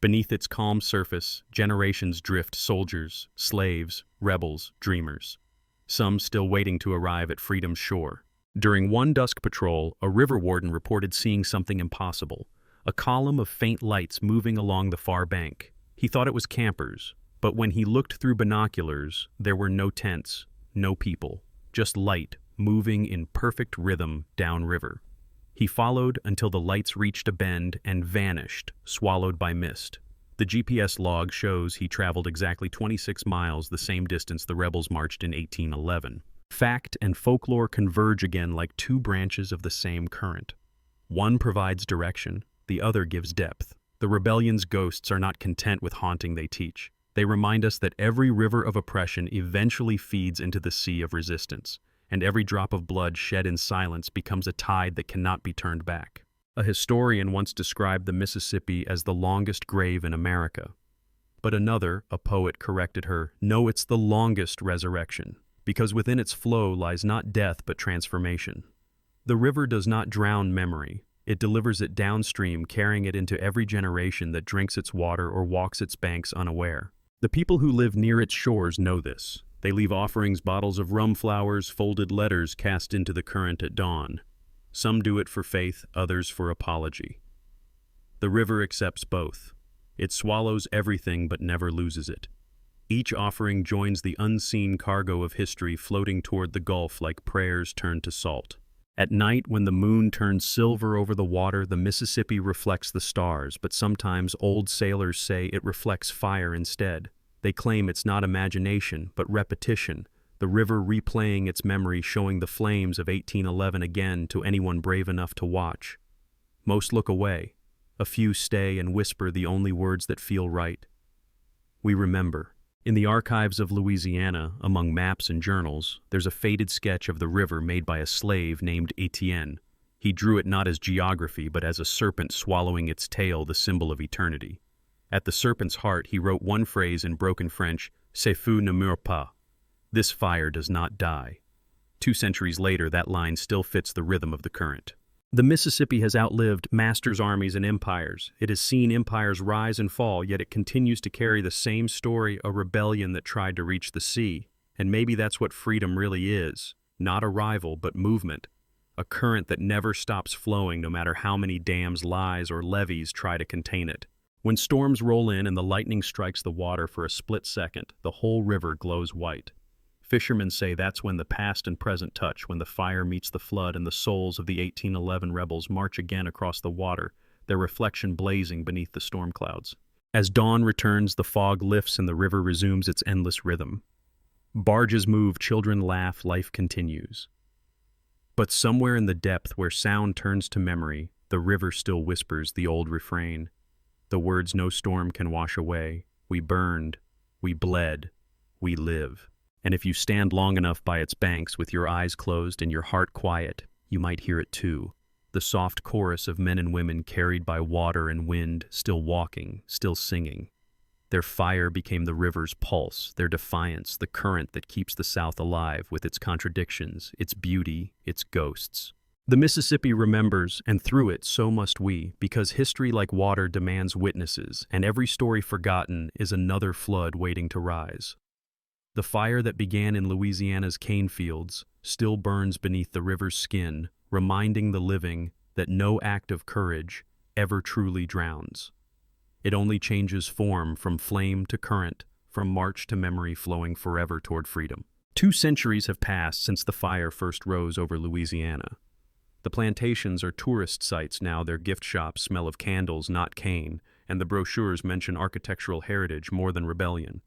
Beneath its calm surface, generations drift: soldiers, slaves, rebels, dreamers. Some still waiting to arrive at freedom's shore. During one dusk patrol, a river warden reported seeing something impossible: a column of faint lights moving along the far bank. He thought it was campers, but when he looked through binoculars, there were no tents, no people, just light moving in perfect rhythm downriver. He followed until the lights reached a bend and vanished, swallowed by mist. The GPS log shows he traveled exactly 26 miles, the same distance the rebels marched in 1811. Fact and folklore converge again like two branches of the same current. One provides direction, the other gives depth. The rebellion's ghosts are not content with haunting, they teach. They remind us that every river of oppression eventually feeds into the sea of resistance, and every drop of blood shed in silence becomes a tide that cannot be turned back. A historian once described the Mississippi as the longest grave in America. But another, a poet, corrected her, "No, it's the longest resurrection, because within its flow lies not death but transformation." The river does not drown memory. It delivers it downstream, carrying it into every generation that drinks its water or walks its banks unaware. The people who live near its shores know this. They leave offerings, bottles of rum flowers, folded letters cast into the current at dawn. Some do it for faith, others for apology. The river accepts both. It swallows everything but never loses it. Each offering joins the unseen cargo of history floating toward the Gulf like prayers turned to salt. At night, when the moon turns silver over the water, the Mississippi reflects the stars, but sometimes old sailors say it reflects fire instead. They claim it's not imagination, but repetition, the river replaying its memory, showing the flames of 1811 again to anyone brave enough to watch. Most look away. A few stay and whisper the only words that feel right. We remember. In the archives of Louisiana, among maps and journals, there's a faded sketch of the river made by a slave named Etienne. He drew it not as geography, but as a serpent swallowing its tail, the symbol of eternity. At the serpent's heart, he wrote one phrase in broken French, "Ce feu ne meurt pas." This fire does not die. 2 centuries later, that line still fits the rhythm of the current. The Mississippi has outlived masters' armies and empires. It has seen empires rise and fall, yet it continues to carry the same story, a rebellion that tried to reach the sea. And maybe that's what freedom really is. Not a rival, but movement. A current that never stops flowing no matter how many dams, lies, or levees try to contain it. When storms roll in and the lightning strikes the water for a split second, the whole river glows white. Fishermen say that's when the past and present touch, when the fire meets the flood and the souls of the 1811 rebels march again across the water, their reflection blazing beneath the storm clouds. As dawn returns, the fog lifts and the river resumes its endless rhythm. Barges move, children laugh, life continues. But somewhere in the depth where sound turns to memory, the river still whispers the old refrain. The words no storm can wash away. We burned, we bled, we live. And if you stand long enough by its banks with your eyes closed and your heart quiet, you might hear it too. The soft chorus of men and women carried by water and wind, still walking, still singing. Their fire became the river's pulse, their defiance, the current that keeps the South alive with its contradictions, its beauty, its ghosts. The Mississippi remembers, and through it so must we, because history like water demands witnesses, and every story forgotten is another flood waiting to rise. The fire that began in Louisiana's cane fields still burns beneath the river's skin, reminding the living that no act of courage ever truly drowns. It only changes form from flame to current, from march to memory, flowing forever toward freedom. 2 centuries have passed since the fire first rose over Louisiana. The plantations are tourist sites now, their gift shops smell of candles, not cane, and the brochures mention architectural heritage more than rebellion.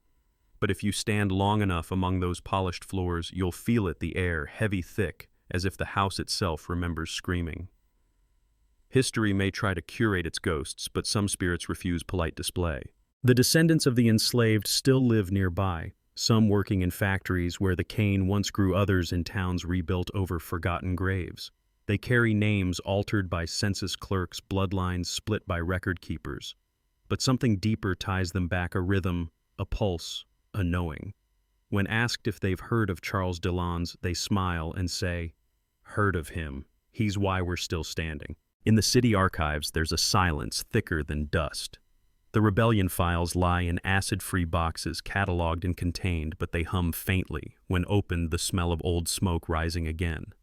But if you stand long enough among those polished floors, you'll feel it, the air, heavy, thick, as if the house itself remembers screaming. History may try to curate its ghosts, but some spirits refuse polite display. The descendants of the enslaved still live nearby, some working in factories where the cane once grew, others in towns rebuilt over forgotten graves. They carry names altered by census clerks, bloodlines split by record keepers. But something deeper ties them back, a rhythm, a pulse, a knowing. When asked if they've heard of Charles Deslondes, they smile and say, "Heard of him. He's why we're still standing." In the city archives, there's a silence thicker than dust. The rebellion files lie in acid-free boxes, cataloged and contained, but they hum faintly. When opened, the smell of old smoke rising again.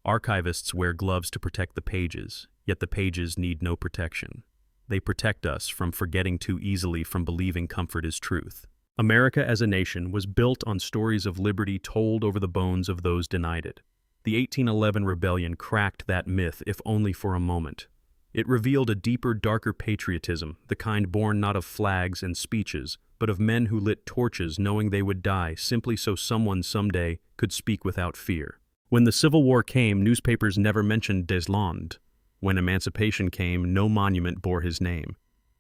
Archivists wear gloves to protect the pages, yet the pages need no protection. They protect us from forgetting too easily, from believing comfort is truth. America as a nation was built on stories of liberty told over the bones of those denied it. The 1811 rebellion cracked that myth, if only for a moment. It revealed a deeper, darker patriotism, the kind born not of flags and speeches, but of men who lit torches knowing they would die simply so someone someday could speak without fear. When the Civil War came, newspapers never mentioned Deslondes. When emancipation came, no monument bore his name.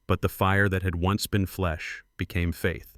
But the fire that had once been flesh became faith.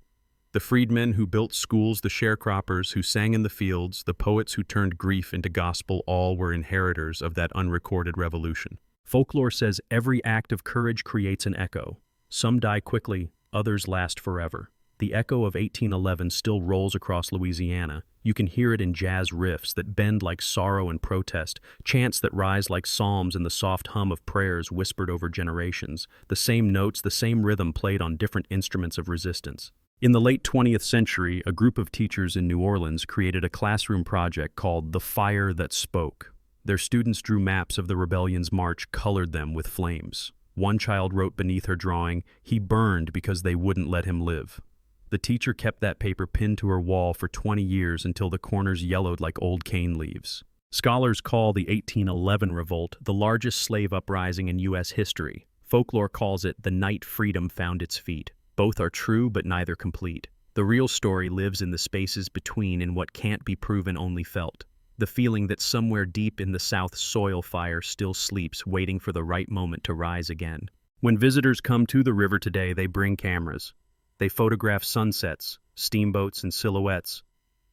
The freedmen who built schools, the sharecroppers who sang in the fields, the poets who turned grief into gospel, all were inheritors of that unrecorded revolution. Folklore says every act of courage creates an echo. Some die quickly, others last forever. The echo of 1811 still rolls across Louisiana. You can hear it in jazz riffs that bend like sorrow and protest, chants that rise like psalms in the soft hum of prayers whispered over generations, the same notes, the same rhythm played on different instruments of resistance. In the late 20th century, a group of teachers in New Orleans created a classroom project called The Fire That Spoke. Their students drew maps of the rebellion's march, colored them with flames. One child wrote beneath her drawing, "He burned because they wouldn't let him live." The teacher kept that paper pinned to her wall for 20 years until the corners yellowed like old cane leaves. Scholars call the 1811 Revolt the largest slave uprising in U.S. history. Folklore calls it the night freedom found its feet. Both are true, but neither complete. The real story lives in the spaces between, in what can't be proven, only felt. The feeling that somewhere deep in the South soil fire still sleeps, waiting for the right moment to rise again. When visitors come to the river today, they bring cameras. They photograph sunsets, steamboats, and silhouettes.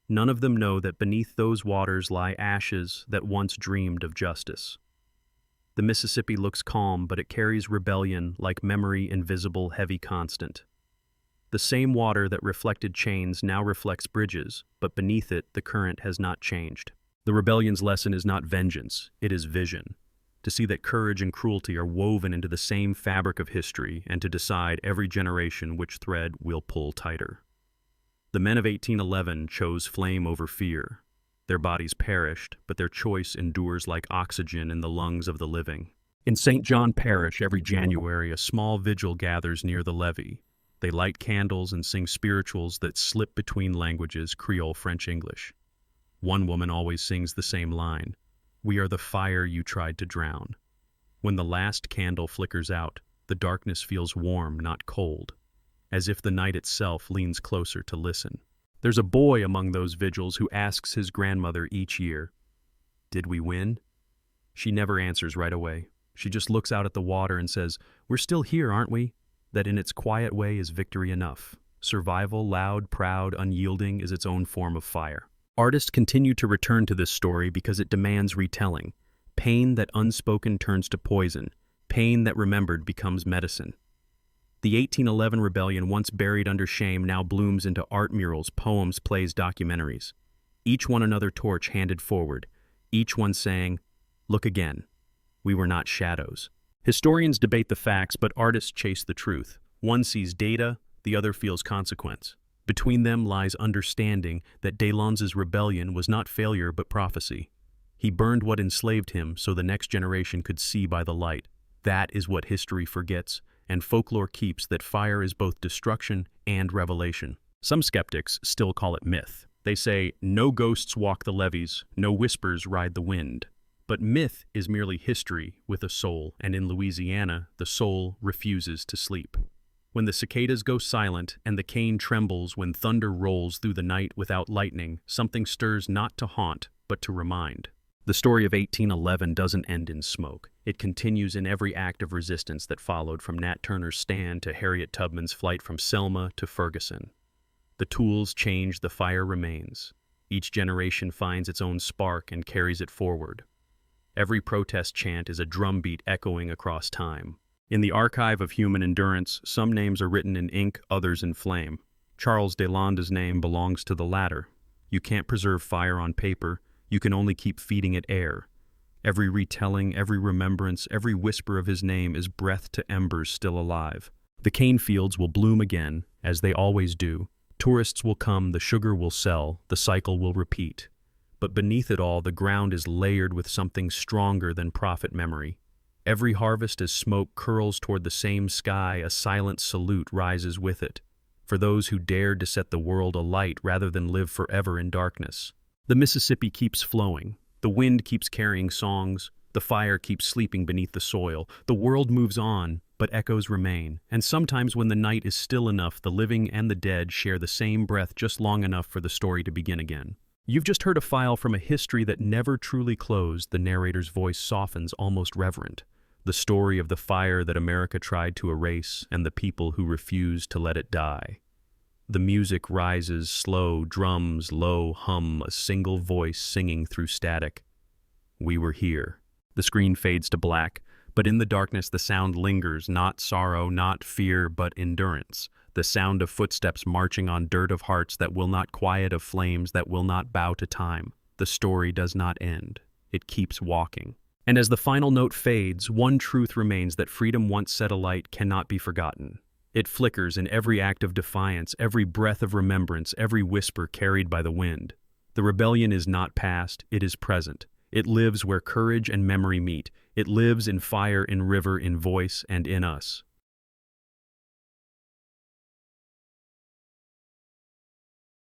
None of them know that beneath those waters lie ashes that once dreamed of justice. The Mississippi looks calm, but it carries rebellion like memory, invisible, heavy, constant. The same water that reflected chains now reflects bridges, but beneath it, the current has not changed. The rebellion's lesson is not vengeance, it is vision. To see that courage and cruelty are woven into the same fabric of history, and to decide every generation which thread will pull tighter. The men of 1811 chose flame over fear. Their bodies perished, but their choice endures like oxygen in the lungs of the living. In St. John Parish, every January, a small vigil gathers near the levee. They light candles and sing spirituals that slip between languages, Creole, French, English. One woman always sings the same line, "We are the fire you tried to drown." When the last candle flickers out, the darkness feels warm, not cold, as if the night itself leans closer to listen. There's a boy among those vigils who asks his grandmother each year, "Did we win?" She never answers right away. She just looks out at the water and says, "We're still here, aren't we?" That in its quiet way is victory enough. Survival, loud, proud, unyielding, is its own form of fire. Artists continue to return to this story because it demands retelling. Pain that unspoken turns to poison. Pain that remembered becomes medicine. The 1811 rebellion, once buried under shame, now blooms into art murals, poems, plays, documentaries. Each one another torch handed forward. Each one saying, "Look again. We were not shadows." Historians debate the facts, but artists chase the truth. One sees data, the other feels consequence. Between them lies understanding that Deslondes' rebellion was not failure but prophecy. He burned what enslaved him so the next generation could see by the light. That is what history forgets, and folklore keeps, that fire is both destruction and revelation. Some skeptics still call it myth. They say, no ghosts walk the levees, no whispers ride the wind. But myth is merely history with a soul, and in Louisiana, the soul refuses to sleep. When the cicadas go silent and the cane trembles, when thunder rolls through the night without lightning, something stirs not to haunt, but to remind. The story of 1811 doesn't end in smoke. It continues in every act of resistance that followed, from Nat Turner's stand to Harriet Tubman's flight from Selma to Ferguson. The tools change, the fire remains. Each generation finds its own spark and carries it forward. Every protest chant is a drumbeat echoing across time. In the archive of human endurance, some names are written in ink, others in flame. Charles Deslondes' name belongs to the latter. You can't preserve fire on paper, you can only keep feeding it air. Every retelling, every remembrance, every whisper of his name is breath to embers still alive. The cane fields will bloom again, as they always do. Tourists will come, the sugar will sell, the cycle will repeat. But beneath it all, the ground is layered with something stronger than prophet memory. Every harvest, as smoke curls toward the same sky, a silent salute rises with it, for those who dared to set the world alight rather than live forever in darkness. The Mississippi keeps flowing. The wind keeps carrying songs, the fire keeps sleeping beneath the soil. The world moves on, but echoes remain. And sometimes when the night is still enough, the living and the dead share the same breath just long enough for the story to begin again. You've just heard a file from a history that never truly closed. The narrator's voice softens, almost reverent. The story of the fire that America tried to erase and the people who refused to let it die. The music rises slow, drums low hum, a single voice singing through static. We were here. The screen fades to black, but in the darkness the sound lingers, not sorrow, not fear, but endurance. The sound of footsteps marching on dirt, of hearts that will not quiet, of flames that will not bow to time. The story does not end. It keeps walking. And as the final note fades, one truth remains: that freedom once set alight cannot be forgotten. It flickers in every act of defiance, every breath of remembrance, every whisper carried by the wind. The rebellion is not past, it is present. It lives where courage and memory meet. It lives in fire, in river, in voice, and in us.